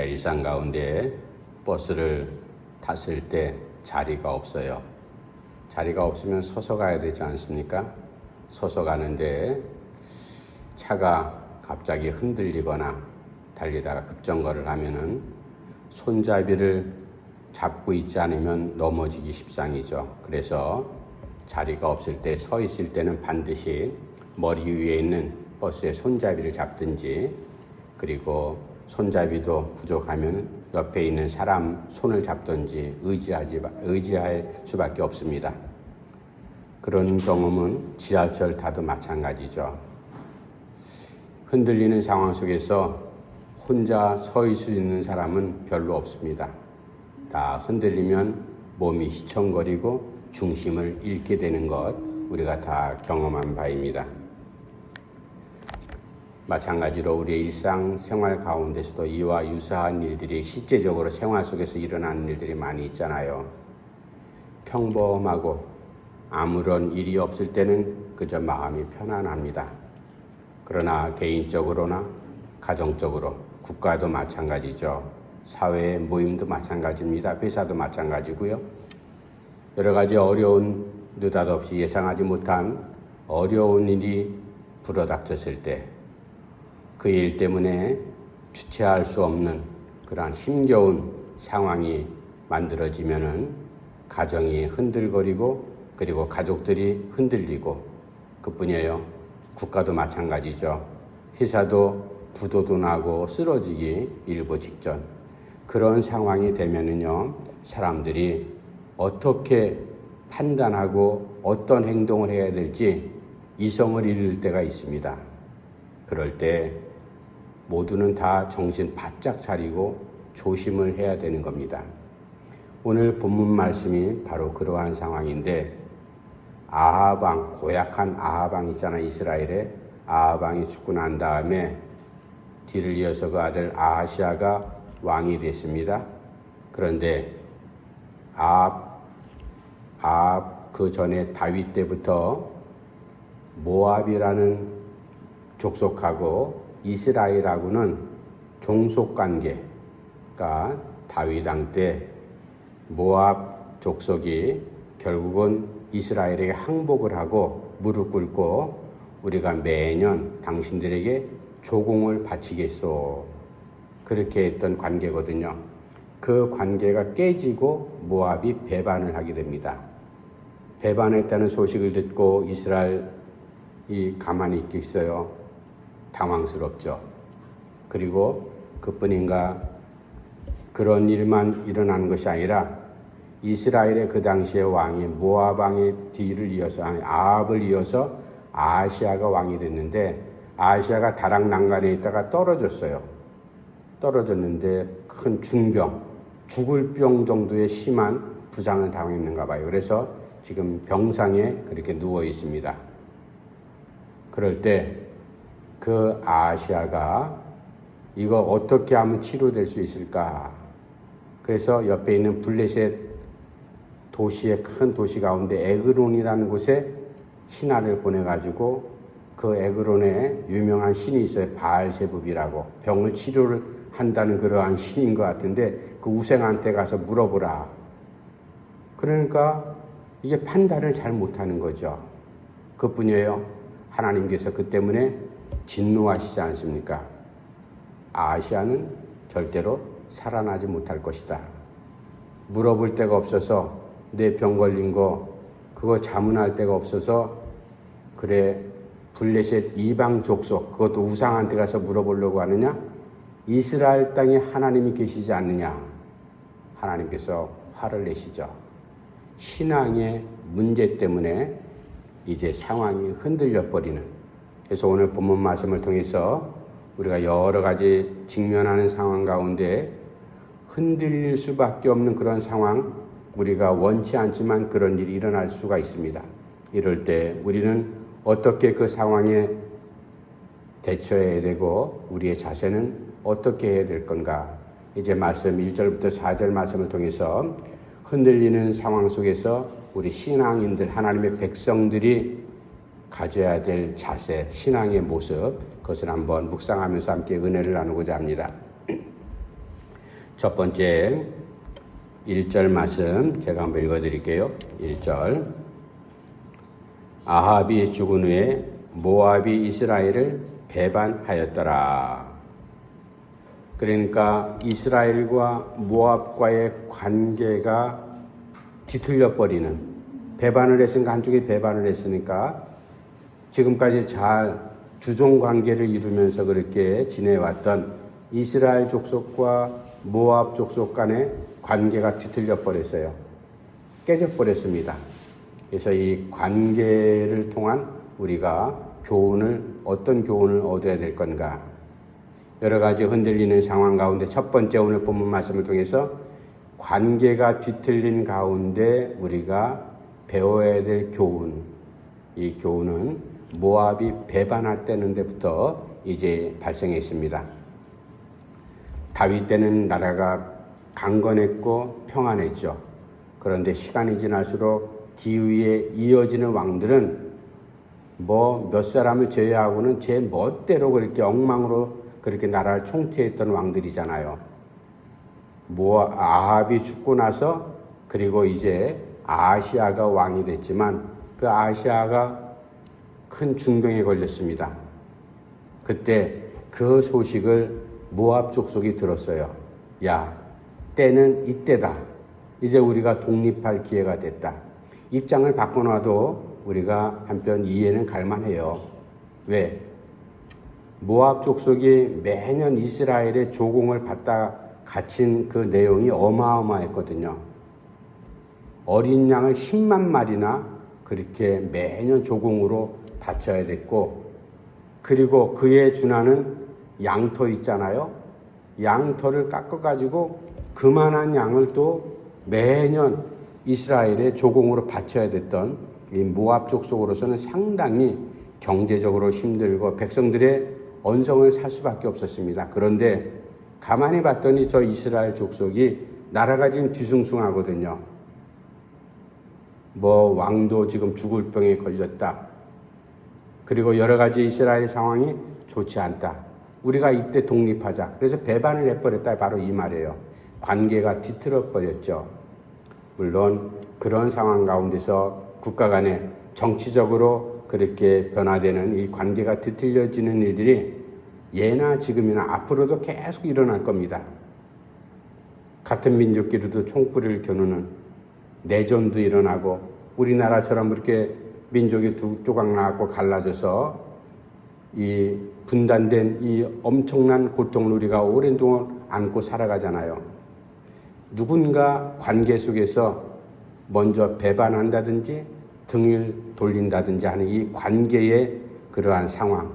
일상 가운데 버스를 탔을 때 자리가 없어요. 자리가 없으면 서서 가야 되지 않습니까? 서서 가는데 차가 갑자기 흔들리거나 달리다가 급정거를 하면은 손잡이를 잡고 있지 않으면 넘어지기 십상이죠. 그래서 자리가 없을 때 서 있을 때는 반드시 머리 위에 있는 버스의 손잡이를 잡든지, 그리고 손잡이도 부족하면 옆에 있는 사람 손을 잡든지 의지할 수밖에 없습니다. 그런 경험은 지하철 타도 마찬가지죠. 흔들리는 상황 속에서 혼자 서 있을 수 있는 사람은 별로 없습니다. 다 흔들리면 몸이 휘청거리고 중심을 잃게 되는 것, 우리가 다 경험한 바입니다. 마찬가지로 우리의 일상생활 가운데서도 이와 유사한 일들이 실제적으로 생활 속에서 일어나는 일들이 많이 있잖아요. 평범하고 아무런 일이 없을 때는 그저 마음이 편안합니다. 그러나 개인적으로나 가정적으로, 국가도 마찬가지죠. 사회의 모임도 마찬가지입니다. 회사도 마찬가지고요. 여러 가지 어려운, 느닷없이 예상하지 못한 어려운 일이 불어닥쳤을 때 그 일 때문에 주체할 수 없는 그러한 힘겨운 상황이 만들어지면은 가정이 흔들거리고, 그리고 가족들이 흔들리고, 그뿐이에요. 국가도 마찬가지죠. 회사도 부도도 나고 쓰러지기 일보 직전. 그런 상황이 되면은요, 사람들이 어떻게 판단하고 어떤 행동을 해야 될지 이성을 잃을 때가 있습니다. 그럴 때 모두는 다 정신 바짝 차리고 조심을 해야 되는 겁니다. 오늘 본문 말씀이 바로 그러한 상황인데, 아하방, 고약한 아하방 있잖아요. 이스라엘에 아하방이 죽고 난 다음에 뒤를 이어서 그 아들 아하시아가 왕이 됐습니다. 그런데 그 전에 다윗 때부터 모압이라는 족속하고 이스라엘하고는 종속관계가, 다윗 왕 때 모압 족속이 결국은 이스라엘에게 항복을 하고 무릎 꿇고 우리가 매년 당신들에게 조공을 바치겠소, 그렇게 했던 관계거든요. 그 관계가 깨지고 모압이 배반을 하게 됩니다. 배반했다는 소식을 듣고 이스라엘이 가만히 있겠어요? 당황스럽죠. 그리고 그뿐인가, 그런 일만 일어나는 것이 아니라 이스라엘의 그 당시의 왕이 모압 왕의 뒤를 이어서, 아합을 이어서 아하시아가 왕이 됐는데, 아하시아가 다락 난간에 있다가 떨어졌어요. 떨어졌는데 큰 중병, 죽을 병 정도의 심한 부상을 당했는가 봐요. 그래서 지금 병상에 그렇게 누워 있습니다. 그럴 때 그 아하시아가 이거 어떻게 하면 치료될 수 있을까? 그래서 옆에 있는 블레셋 도시의 큰 도시 가운데 에그론이라는 곳에 신하를 보내가지고, 그 에그론에 유명한 신이 있어요. 바알세붑이라고. 병을 치료를 한다는 그러한 신인 것 같은데 그 우생한테 가서 물어보라. 그러니까 이게 판단을 잘 못하는 거죠. 그뿐이에요. 하나님께서 그 때문에 진노하시지 않습니까? 아하시아는 절대로 살아나지 못할 것이다. 물어볼 데가 없어서, 내 병 걸린 거 그거 자문할 데가 없어서, 그래 블레셋 이방 족속, 그것도 우상한테 가서 물어보려고 하느냐? 이스라엘 땅에 하나님이 계시지 않느냐? 하나님께서 화를 내시죠. 신앙의 문제 때문에 이제 상황이 흔들려 버리는. 그래서 오늘 본문 말씀을 통해서 우리가 여러 가지 직면하는 상황 가운데 흔들릴 수밖에 없는 그런 상황, 우리가 원치 않지만 그런 일이 일어날 수가 있습니다. 이럴 때 우리는 어떻게 그 상황에 대처해야 되고, 우리의 자세는 어떻게 해야 될 건가? 이제 말씀 1절부터 4절 말씀을 통해서 흔들리는 상황 속에서 우리 신앙인들, 하나님의 백성들이 가져야 될 자세, 신앙의 모습, 그것을 한번 묵상하면서 함께 은혜를 나누고자 합니다. 첫 번째 1절 말씀 제가 한번 읽어드릴게요. 1절. 아합이 죽은 후에 모압이 이스라엘을 배반하였더라. 그러니까 이스라엘과 모압과의 관계가 뒤틀려 버리는, 배반을 했으니까, 한쪽이 배반을 했으니까 지금까지 잘 주종 관계를 이루면서 그렇게 지내왔던 이스라엘 족속과 모압 족속 간의 관계가 뒤틀려 버렸어요. 깨져 버렸습니다. 그래서 이 관계를 통한 우리가 어떤 교훈을 얻어야 될 건가? 여러 가지 흔들리는 상황 가운데 첫 번째 오늘 본문 말씀을 통해서 관계가 뒤틀린 가운데 우리가 배워야 될 교훈, 이 교훈은 모압이 배반할 때부터 이제 발생했습니다. 다윗 때는 나라가 강건했고 평안했죠. 그런데 시간이 지날수록 뒤위에 이어지는 왕들은 몇 사람을 제외하고는 제 멋대로 그렇게 엉망으로 그렇게 나라를 총체했던 왕들이잖아요. 아합이 죽고 나서 그리고 이제 아시아가 왕이 됐지만 그 아시아가 큰 중병에 걸렸습니다. 그때 그 소식을 모압 족속이 들었어요. 야, 때는 이때다. 이제 우리가 독립할 기회가 됐다. 입장을 바꿔놔도 우리가 한편 이해는 갈만해요. 왜? 모압 족속이 매년 이스라엘의 조공을 받다 갇힌 그 내용이 어마어마했거든요. 어린 양을 10만 마리나 그렇게 매년 조공으로 바쳐야 됐고, 그리고 그에 준하는 양털 있잖아요. 양털을 깎아가지고 그만한 양을 또 매년 이스라엘의 조공으로 바쳐야 됐던 이 모압 족속으로서는 상당히 경제적으로 힘들고 백성들의 언성을 살 수밖에 없었습니다. 그런데 가만히 봤더니 저 이스라엘 족속이 나라가 지금 뒤숭숭하거든요. 왕도 지금 죽을 병에 걸렸다. 그리고 여러 가지 이스라엘 상황이 좋지 않다. 우리가 이때 독립하자. 그래서 배반을 해버렸다. 바로 이 말이에요. 관계가 뒤틀어 버렸죠. 물론 그런 상황 가운데서 국가 간에 정치적으로 그렇게 변화되는 이 관계가 뒤틀려지는 일들이 예나 지금이나 앞으로도 계속 일어날 겁니다. 같은 민족끼리도 총불을 겨누는 내전도 일어나고, 우리나라처럼 그렇게 민족이 두 조각 나갖고 갈라져서 이 분단된 이 엄청난 고통을 우리가 오랜 동안 안고 살아가잖아요. 누군가 관계 속에서 먼저 배반한다든지 등을 돌린다든지 하는 이 관계의 그러한 상황,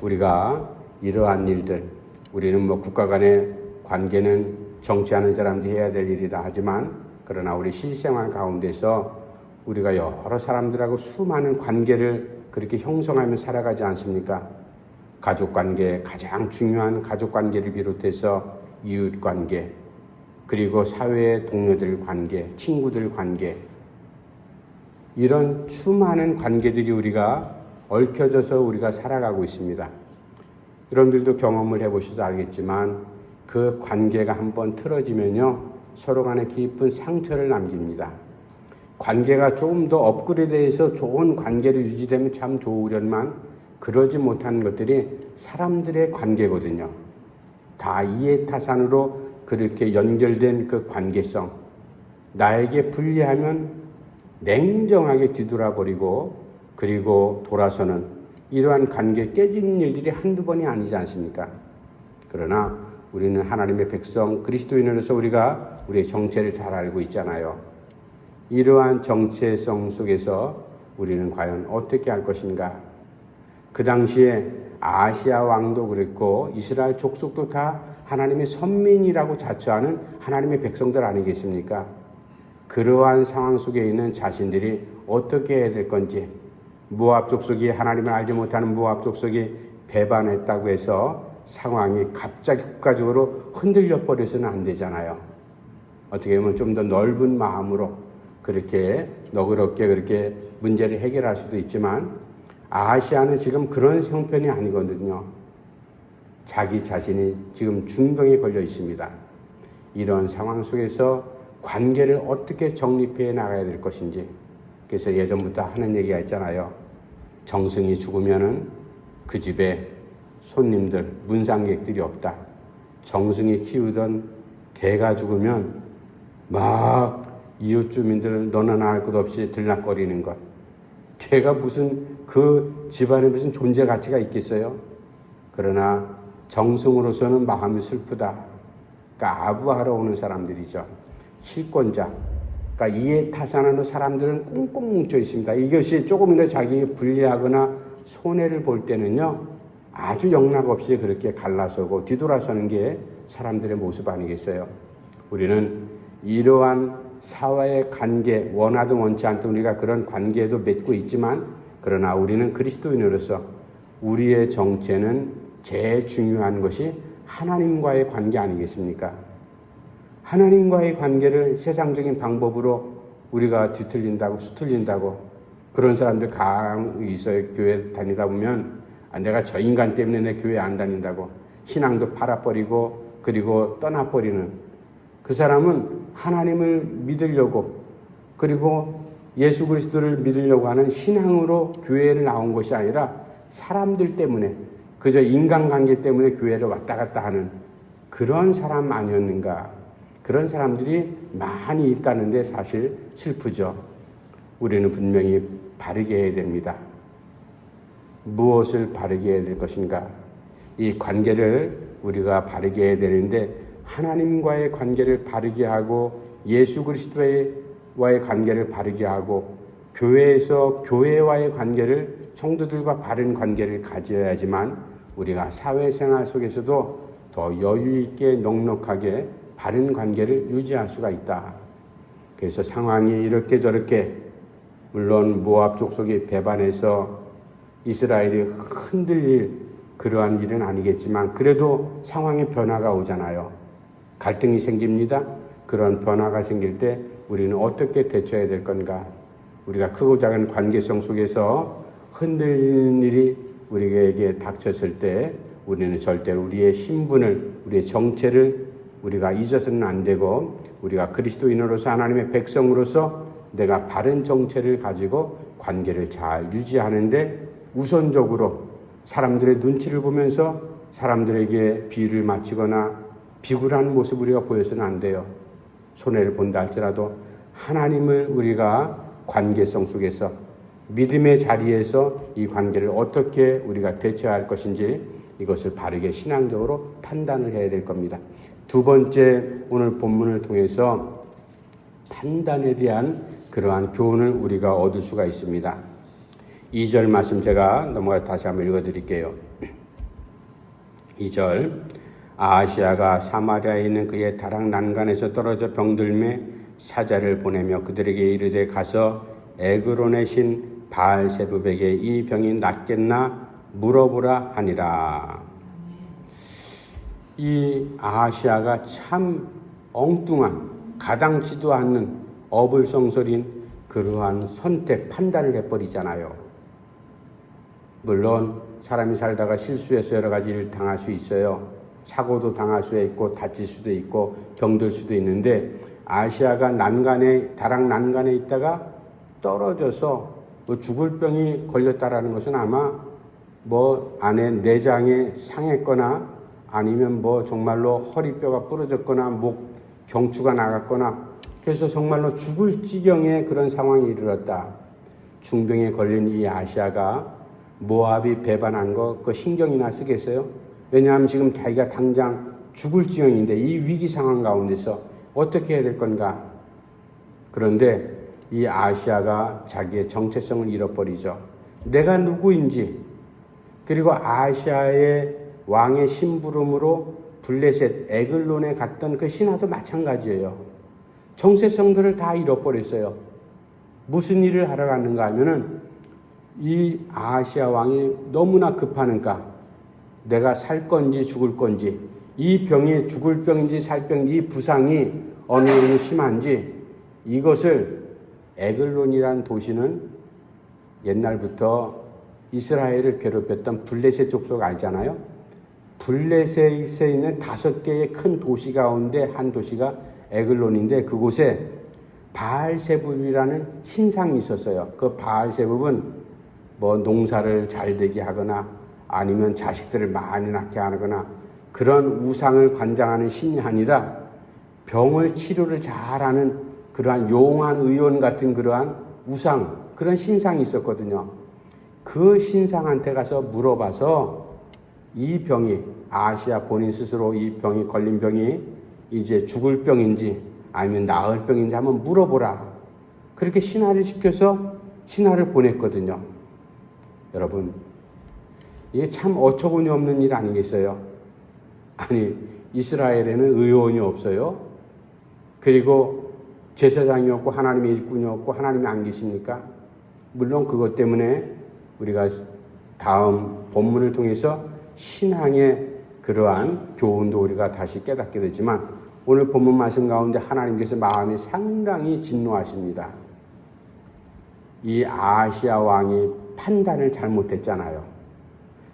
우리가 이러한 일들, 우리는 국가 간의 관계는 정치하는 사람들이 해야 될 일이다 하지만, 그러나 우리 실생활 가운데서 우리가 여러 사람들하고 수많은 관계를 그렇게 형성하며 살아가지 않습니까? 가족관계, 가장 중요한 가족관계를 비롯해서 이웃관계, 그리고 사회의 동료들 관계, 친구들 관계, 이런 수많은 관계들이 우리가 얽혀져서 우리가 살아가고 있습니다. 여러분들도 경험을 해보셔서 알겠지만 그 관계가 한번 틀어지면요, 서로 간에 깊은 상처를 남깁니다. 관계가 조금 더 업그레이드해서 좋은 관계를 유지되면 참 좋으련만 그러지 못하는 것들이 사람들의 관계거든요. 다 이해타산으로 그렇게 연결된 그 관계성, 나에게 불리하면 냉정하게 뒤돌아버리고 그리고 돌아서는 이러한 관계 깨지는 일들이 한두 번이 아니지 않습니까? 그러나 우리는 하나님의 백성 그리스도인으로서 우리가 우리의 정체를 잘 알고 있잖아요. 이러한 정체성 속에서 우리는 과연 어떻게 할 것인가? 그 당시에 아시아 왕도 그랬고 이스라엘 족속도 다 하나님의 선민이라고 자처하는 하나님의 백성들 아니겠습니까? 그러한 상황 속에 있는 자신들이 어떻게 해야 될 건지, 모압 족속이, 하나님을 알지 못하는 모압 족속이 배반했다고 해서 상황이 갑자기 국가적으로 흔들려 버려서는 안 되잖아요. 어떻게 보면 좀 더 넓은 마음으로 그렇게 너그럽게 그렇게 문제를 해결할 수도 있지만, 아시아는 지금 그런 형편이 아니거든요. 자기 자신이 지금 중병에 걸려 있습니다. 이런 상황 속에서 관계를 어떻게 정립해 나가야 될 것인지. 그래서 예전부터 하는 얘기가 있잖아요. 정승이 죽으면은 그 집에 손님들, 문상객들이 없다. 정승이 키우던 개가 죽으면 막 이웃 주민들 너나 나 할 것 없이 들락거리는 것. 개가 무슨 그 집안에 무슨 존재 가치가 있겠어요? 그러나 정승으로서는 마음이 슬프다. 그러니까 아부하러 오는 사람들이죠. 실권자. 그러니까 이에 타산하는 사람들은 꽁꽁 뭉쳐 있습니다. 이것이 조금이라도 자기에게 불리하거나 손해를 볼 때는요, 아주 영락 없이 그렇게 갈라서고 뒤돌아서는 게 사람들의 모습 아니겠어요? 우리는 이러한 사회의 관계, 원하든 원치 않든 우리가 그런 관계도 맺고 있지만, 그러나 우리는 그리스도인으로서 우리의 정체는 제일 중요한 것이 하나님과의 관계 아니겠습니까? 하나님과의 관계를 세상적인 방법으로 우리가 뒤틀린다고, 수틀린다고, 그런 사람들 간혹 있어요. 교회 다니다 보면 내가 저 인간 때문에 내 교회 안 다닌다고 신앙도 팔아버리고 그리고 떠나버리는 그 사람은 하나님을 믿으려고 그리고 예수 그리스도를 믿으려고 하는 신앙으로 교회를 나온 것이 아니라 사람들 때문에 그저 인간관계 때문에 교회를 왔다 갔다 하는 그런 사람 아니었는가. 그런 사람들이 많이 있다는데 사실 슬프죠. 우리는 분명히 바르게 해야 됩니다. 무엇을 바르게 해야 될 것인가? 이 관계를 우리가 바르게 해야 되는데 하나님과의 관계를 바르게 하고 예수 그리스도와의 관계를 바르게 하고 교회에서 교회와의 관계를 성도들과 바른 관계를 가져야지만 우리가 사회생활 속에서도 더 여유 있게 넉넉하게 바른 관계를 유지할 수가 있다. 그래서 상황이 이렇게 저렇게 물론 모압 족속이 배반해서 이스라엘이 흔들릴 그러한 일은 아니겠지만 그래도 상황의 변화가 오잖아요. 갈등이 생깁니다. 그런 변화가 생길 때 우리는 어떻게 대처해야 될 건가? 우리가 크고 작은 관계성 속에서 흔들리는 일이 우리에게 닥쳤을 때 우리는 절대로 우리의 신분을, 우리의 정체를 우리가 잊어서는 안 되고 우리가 그리스도인으로서 하나님의 백성으로서 내가 바른 정체를 가지고 관계를 잘 유지하는데 우선적으로 사람들의 눈치를 보면서 사람들에게 비유를 맞추거나 비굴한 모습을 우리가 보여서는 안 돼요. 손해를 본다 할지라도 하나님을 우리가 관계성 속에서 믿음의 자리에서 이 관계를 어떻게 우리가 대처할 것인지 이것을 바르게 신앙적으로 판단을 해야 될 겁니다. 두 번째, 오늘 본문을 통해서 판단에 대한 그러한 교훈을 우리가 얻을 수가 있습니다. 2절 말씀 제가 넘어가 다시 한번 읽어드릴게요. 2절 아하시아가 사마리아에 있는 그의 다락 난간에서 떨어져 병들매 사자를 보내며 그들에게 이르되 가서 에그론의 신 바알세붑에게 이 병이 낫겠나 물어보라 하니라. 이 아하시아가 참 엉뚱한 가당치도 않는 어불성설인 그러한 선택, 판단을 해버리잖아요. 물론 사람이 살다가 실수해서 여러 가지 일을 당할 수 있어요. 사고도 당할 수 있고 다칠 수도 있고 병들 수도 있는데 아시아가 다락 난간에 있다가 떨어져서 죽을 병이 걸렸다라는 것은 아마 안에 내장에 상했거나 아니면 정말로 허리뼈가 부러졌거나 목 경추가 나갔거나 그래서 정말로 죽을 지경에 그런 상황이 이르렀다. 중병에 걸린 이 아시아가 모압이 배반한 그 신경이나 쓰겠어요? 왜냐하면 지금 자기가 당장 죽을 지경인데 이 위기 상황 가운데서 어떻게 해야 될 건가? 그런데 이 아시아가 자기의 정체성을 잃어버리죠. 내가 누구인지 그리고 아시아의 왕의 심부름으로 블레셋 에글론에 갔던 그 신하도 마찬가지예요. 정체성들을 다 잃어버렸어요. 무슨 일을 하러 갔는가 하면은 이 아시아 왕이 너무나 급하니까 내가 살 건지 죽을 건지 이 병이 죽을 병인지 살 병인지 이 부상이 어느 정도 심한지 이것을 에글론이라는 도시는 옛날부터 이스라엘을 괴롭혔던 블레셋 족속 알잖아요. 블레셋에 있는 5개의 큰 도시 가운데 한 도시가 에글론인데 그곳에 바알세붑이라는 신상이 있었어요. 그 바알세붑은 뭐 농사를 잘 되게 하거나 아니면 자식들을 많이 낳게 하거나 그런 우상을 관장하는 신이 아니라 병을 치료를 잘하는 그러한 용한 의원 같은 그러한 우상, 그런 신상이 있었거든요. 그 신상한테 가서 물어봐서 이 병이, 아시아 본인 스스로 이 병이 걸린 병이 이제 죽을 병인지 아니면 나을 병인지 한번 물어보라. 그렇게 신하를 시켜서 신하를 보냈거든요. 여러분, 이게 참 어처구니 없는 일 아니겠어요? 아니, 이스라엘에는 의원이 없어요. 그리고 제사장이 없고 하나님의 일꾼이 없고 하나님이 안 계십니까? 물론 그것 때문에 우리가 다음 본문을 통해서 신앙의 그러한 교훈도 우리가 다시 깨닫게 되지만 오늘 본문 말씀 가운데 하나님께서 마음이 상당히 진노하십니다. 이 아시아 왕이 판단을 잘못했잖아요.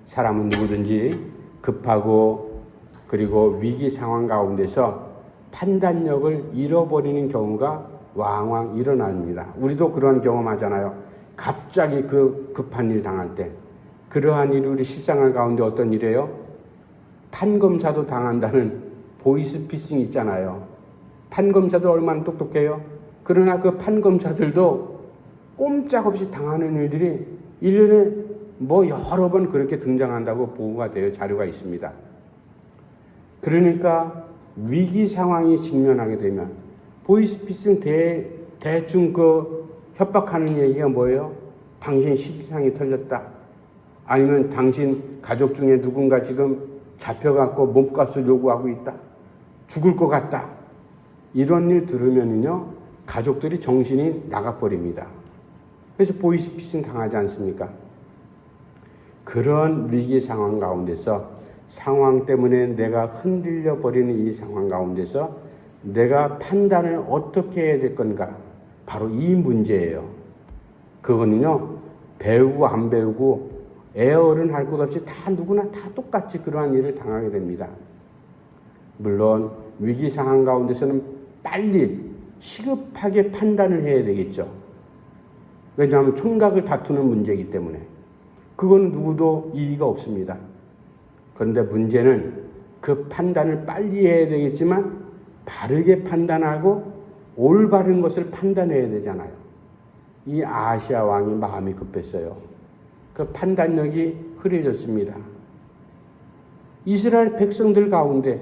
사람은 누구든지 급하고 그리고 위기 상황 가운데서 판단력을 잃어버리는 경우가 왕왕 일어납니다. 우리도 그런 경험하잖아요. 갑자기 그 급한 일 당할 때. 그러한 일이 우리 실생활 가운데 어떤 일이에요? 판검사도 당한다는 보이스피싱 있잖아요. 판검사도 얼마나 똑똑해요? 그러나 그 판검사들도 꼼짝없이 당하는 일들이 1년에 뭐 여러 번 그렇게 등장한다고 보고가 돼요. 자료가 있습니다. 그러니까 위기 상황이 직면하게 되면 보이스피싱 대충 그 협박하는 얘기가 뭐예요? 당신 시기상이 털렸다. 아니면 당신 가족 중에 누군가 지금 잡혀갖고 몸값을 요구하고 있다. 죽을 것 같다. 이런 일 들으면요, 가족들이 정신이 나가버립니다. 그래서 보이스피싱 당하지 않습니까? 그런 위기 상황 가운데서 상황 때문에 내가 흔들려 버리는 이 상황 가운데서 내가 판단을 어떻게 해야 될 건가? 바로 이 문제예요. 그거는요, 배우고 안 배우고 애어른 할 것 없이 다 누구나 다 똑같이 그러한 일을 당하게 됩니다. 물론 위기 상황 가운데서는 빨리 시급하게 판단을 해야 되겠죠. 왜냐하면 총각을 다투는 문제이기 때문에. 그건 누구도 이의가 없습니다. 그런데 문제는 그 판단을 빨리 해야 되겠지만 바르게 판단하고 올바른 것을 판단해야 되잖아요. 이 아시아 왕이 마음이 급했어요. 그 판단력이 흐려졌습니다. 이스라엘 백성들 가운데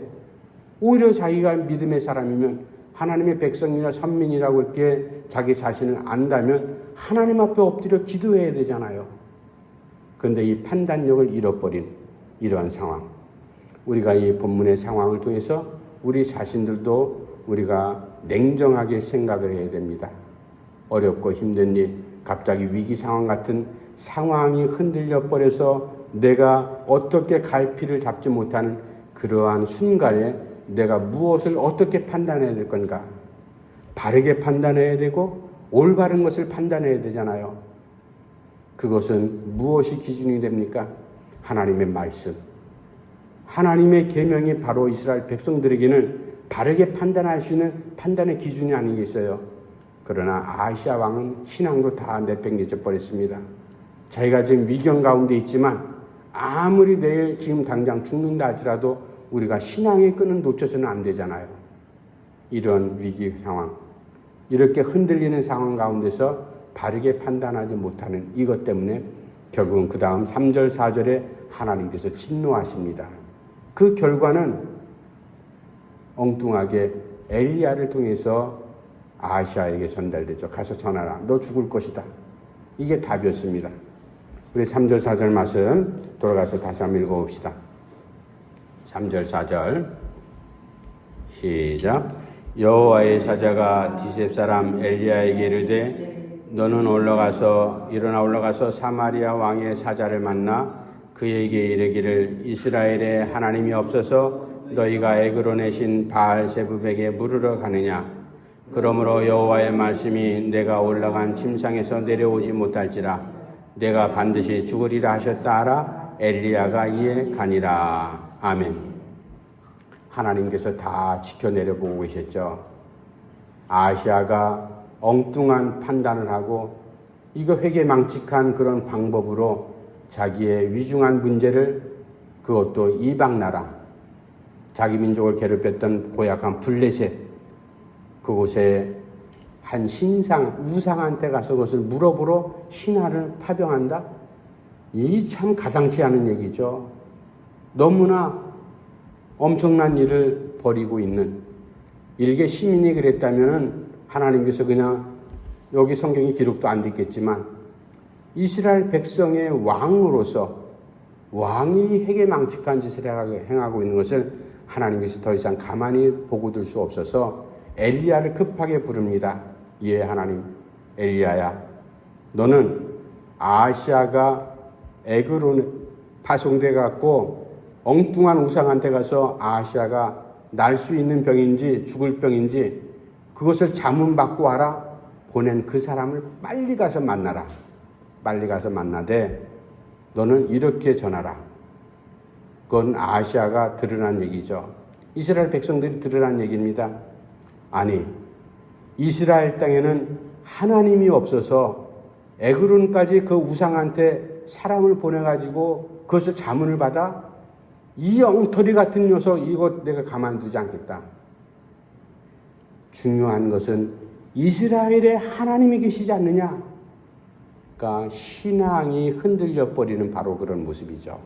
오히려 자기가 믿음의 사람이면 하나님의 백성이나 선민이라고 이렇게 자기 자신을 안다면 하나님 앞에 엎드려 기도해야 되잖아요. 그런데 이 판단력을 잃어버린 이러한 상황, 우리가 이 본문의 상황을 통해서 우리 자신들도 우리가 냉정하게 생각을 해야 됩니다. 어렵고 힘든 일, 갑자기 위기 상황 같은 상황이 흔들려 버려서 내가 어떻게 갈피를 잡지 못하는 그러한 순간에 내가 무엇을 어떻게 판단해야 될 건가? 바르게 판단해야 되고 올바른 것을 판단해야 되잖아요. 그것은 무엇이 기준이 됩니까? 하나님의 말씀. 하나님의 계명이 바로 이스라엘 백성들에게는 바르게 판단할 수 있는 판단의 기준이 아니겠어요? 그러나 아시아 왕은 신앙도 다 내팽개쳐 버렸습니다. 자기가 지금 위경 가운데 있지만 아무리 내일 지금 당장 죽는다 할지라도 우리가 신앙의 끈을 놓쳐서는 안 되잖아요. 이런 위기 상황, 이렇게 흔들리는 상황 가운데서 바르게 판단하지 못하는 이것 때문에 결국은 그 다음 3절 4절에 하나님께서 진노하십니다. 그 결과는 엉뚱하게 엘리야를 통해서 아시아에게 전달되죠. 가서 전하라. 너 죽을 것이다. 이게 답이었습니다. 우리 3절 4절 말씀 돌아가서 다시 한번 읽어봅시다. 3절 4절 시작. 여호와의 사자가 디셉 사람 엘리야에게 이르되 너는 일어나 올라가서 사마리아 왕의 사자를 만나 그에게 이르기를 이스라엘에 하나님이 없어서 너희가 에그론의 신 바알세붑에게 물으러 가느냐. 그러므로 여호와의 말씀이 내가 올라간 침상에서 내려오지 못할지라 내가 반드시 죽으리라 하셨다 하라. 엘리야가 이에 가니라. 아멘. 하나님께서 다 지켜내려 보고 계셨죠. 아시아가 엉뚱한 판단을 하고 이거 회개망측한 그런 방법으로 자기의 위중한 문제를, 그것도 이방 나라, 자기 민족을 괴롭혔던 고약한 블레셋, 그곳에 한 신상, 우상한테 가서 그것을 물어보러 신화를 파병한다? 이 참 가당치 않은 얘기죠. 너무나 엄청난 일을 벌이고 있는, 일개 시민이 그랬다면 하나님께서 그냥, 여기 성경에 기록도 안 됐겠지만 이스라엘 백성의 왕으로서 왕이 회개망측한 짓을 행하고 있는 것을 하나님께서 더 이상 가만히 보고 둘 수 없어서 엘리야를 급하게 부릅니다. 예, 하나님, 엘리야야, 너는 아시아가 에그론에 파송돼 갖고 엉뚱한 우상한테 가서 아시아가 날 수 있는 병인지 죽을 병인지 그것을 자문받고 와라. 보낸 그 사람을 빨리 가서 만나라. 빨리 가서 만나되 너는 이렇게 전하라. 그건 아시아가 드러난 얘기죠. 이스라엘 백성들이 드러난 얘기입니다. 아니, 이스라엘 땅에는 하나님이 없어서 에그론까지 그 우상한테 사람을 보내가지고 그것을 자문을 받아? 이 엉터리 같은 녀석, 이것 내가 가만두지 않겠다. 중요한 것은 이스라엘에 하나님이 계시지 않느냐? 그러니까 신앙이 흔들려 버리는 바로 그런 모습이죠.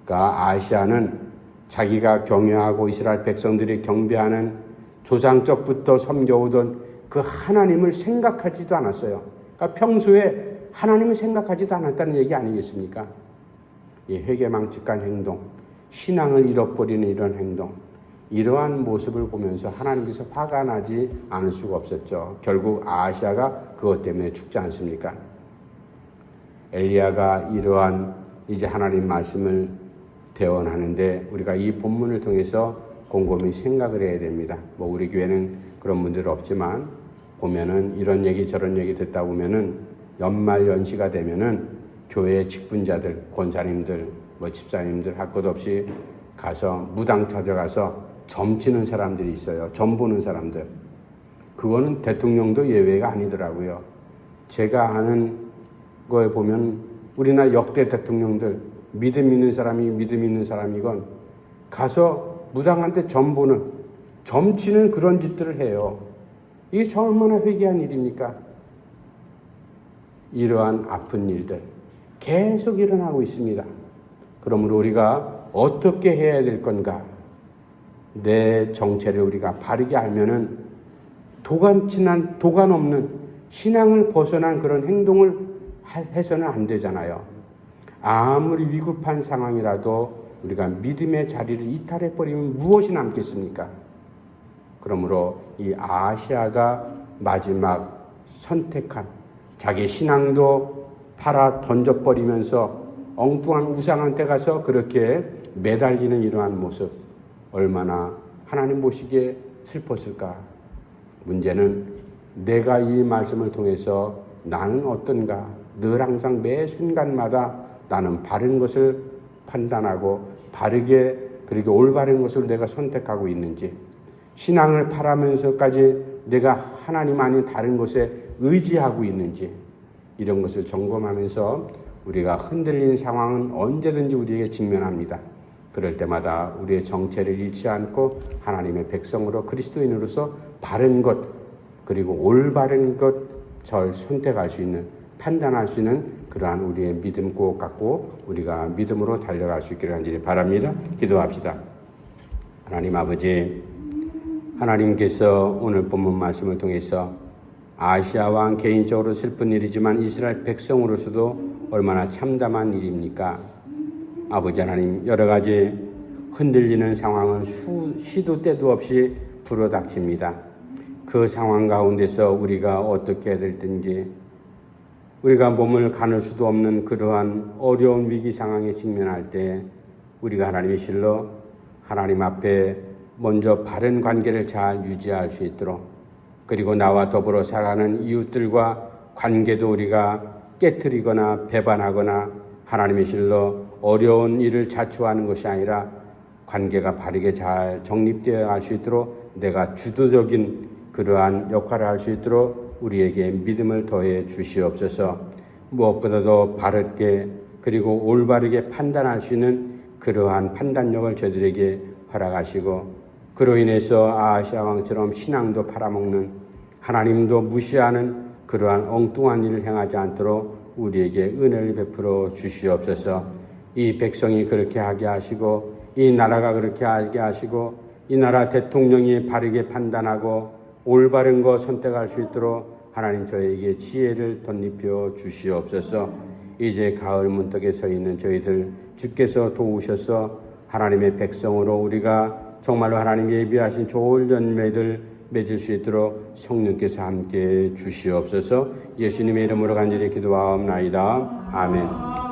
그러니까 아시아는 자기가 경외하고 이스라엘 백성들이 경배하는 조상적부터 섬겨오던 그 하나님을 생각하지도 않았어요. 그러니까 평소에 하나님을 생각하지도 않았다는 얘기 아니겠습니까? 이 회개망측한 행동, 신앙을 잃어버리는 이런 행동, 이러한 모습을 보면서 하나님께서 화가 나지 않을 수가 없었죠. 결국 아시아가 그것 때문에 죽지 않습니까? 엘리야가 이러한 이제 하나님 말씀을 대언하는데 우리가 이 본문을 통해서 곰곰이 생각을 해야 됩니다. 뭐 우리 교회는 그런 분들 없지만 보면은 이런 얘기 저런 얘기 듣다 보면은 연말 연시가 되면은 교회 직분자들, 권사님들, 뭐 집사님들 할 것 없이 가서 무당 찾아가서 점치는 사람들이 있어요. 점 보는 사람들. 그거는 대통령도 예외가 아니더라고요. 제가 아는 거에 보면 우리나라 역대 대통령들, 믿음 있는 사람이 믿음 있는 사람이건 가서 무당한테 점 보는, 점치는 그런 짓들을 해요. 이게 얼마나 회개한 일입니까? 이러한 아픈 일들 계속 일어나고 있습니다. 그러므로 우리가 어떻게 해야 될 건가? 내 정체를 우리가 바르게 알면은 도간 없는 신앙을 벗어난 그런 행동을 해서는 안 되잖아요. 아무리 위급한 상황이라도 우리가 믿음의 자리를 이탈해버리면 무엇이 남겠습니까? 그러므로 이 아시아가 마지막 선택한 자기 신앙도 팔아 던져버리면서 엉뚱한 우상한테 가서 그렇게 매달리는 이러한 모습, 얼마나 하나님 보시기에 슬펐을까? 문제는 내가 이 말씀을 통해서 나는 어떤가? 늘 항상 매 순간마다 나는 바른 것을 판단하고 바르게, 그리고 올바른 것을 내가 선택하고 있는지, 신앙을 팔아면서까지 내가 하나님 아닌 다른 것에 의지하고 있는지, 이런 것을 점검하면서 우리가 흔들리는 상황은 언제든지 우리에게 직면합니다. 그럴 때마다 우리의 정체를 잃지 않고 하나님의 백성으로 그리스도인으로서 바른 것, 그리고 올바른 것 절 선택할 수 있는, 판단할 수 있는 그러한 우리의 믿음 꼭 갖고 우리가 믿음으로 달려갈 수 있기를 간절히 바랍니다. 기도합시다. 하나님 아버지, 하나님께서 오늘 본문 말씀을 통해서 아시아 왕 개인적으로 슬픈 일이지만 이스라엘 백성으로서도 얼마나 참담한 일입니까? 아버지 하나님, 여러 가지 흔들리는 상황은 시도 때도 없이 불어닥칩니다. 그 상황 가운데서 우리가 어떻게 해야 될든지, 우리가 몸을 가눌 수도 없는 그러한 어려운 위기 상황에 직면할 때 우리가 하나님의 실로 하나님 앞에 먼저 바른 관계를 잘 유지할 수 있도록, 그리고 나와 더불어 살아가는 이웃들과 관계도 우리가 깨트리거나 배반하거나 하나님의 실로 어려운 일을 자초하는 것이 아니라 관계가 바르게 잘 정립되어 갈 수 있도록 내가 주도적인 그러한 역할을 할 수 있도록 우리에게 믿음을 더해 주시옵소서. 무엇보다도 바르게 그리고 올바르게 판단할 수 있는 그러한 판단력을 저들에게 허락하시고, 그로 인해서 아하시아 왕처럼 신앙도 팔아먹는, 하나님도 무시하는 그러한 엉뚱한 일을 행하지 않도록 우리에게 은혜를 베풀어 주시옵소서. 이 백성이 그렇게 하게 하시고, 이 나라가 그렇게 하게 하시고, 이 나라 대통령이 바르게 판단하고 올바른 거 선택할 수 있도록 하나님 저에게 지혜를 덧입혀 주시옵소서. 이제 가을 문턱에 서 있는 저희들 주께서 도우셔서 하나님의 백성으로 우리가 정말로 하나님 예비하신 좋은 열매들 맺을 수 있도록 성령께서 함께 주시옵소서. 예수님의 이름으로 간절히 기도하옵나이다. 아멘.